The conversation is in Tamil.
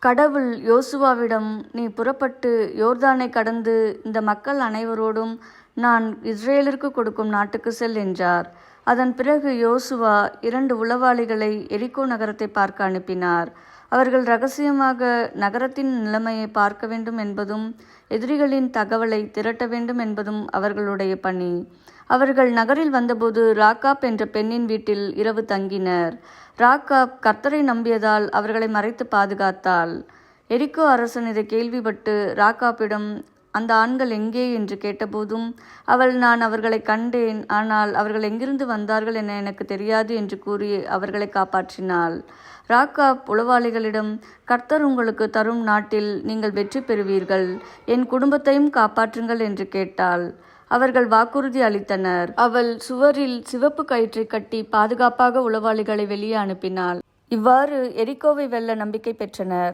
கடவுள் யோசுவாவிடம், நீ புறப்பட்டு யோர்தானை கடந்து இந்த மக்கள் அனைவரோடும் நான் இஸ்ரேலிற்கு கொடுக்கும் நாட்டுக்கு செல் என்றார். அதன் பிறகு யோசுவா 2 உளவாளிகளை எரிகோ நகரத்தை பார்க்க அனுப்பினார். அவர்கள் இரகசியமாக நகரத்தின் நிலைமையை பார்க்க வேண்டும் என்பதும் எதிரிகளின் தகவலை திரட்ட வேண்டும் என்பதும் அவர்களுடைய பணி. அவர்கள் நகரில் வந்தபோது ராக்காப் என்ற பெண்ணின் வீட்டில் இரவு தங்கினர். ராக்காப் கர்த்தரை நம்பியதால் அவர்களை மறைத்து பாதுகாத்தாள். எரிகோ அரசன் இதை கேள்விப்பட்டு ராக்காப்பிடம், அந்த ஆண்கள் எங்கே என்று கேட்டபோதும் அவள், நான் அவர்களை கண்டேன், ஆனால் அவர்கள் எங்கிருந்து வந்தார்கள் என எனக்கு தெரியாது என்று கூறி அவர்களை காப்பாற்றினாள். ராக்காப் உளவாளிகளிடம், கர்த்தர் உங்களுக்கு தரும் நாட்டில் நீங்கள் வெற்றி பெறுவீர்கள், என் குடும்பத்தையும் காப்பாற்றுங்கள் என்று கேட்டாள். அவர்கள் வாக்குறுதி அளித்தனர். அவள் சுவரில் சிவப்பு கயிற்றை கட்டி பாதுகாப்பாக உளவாளிகளை வெளியே அனுப்பினாள். இவ்வாறு எரிகோவை வெல்ல நம்பிக்கை பெற்றனர்.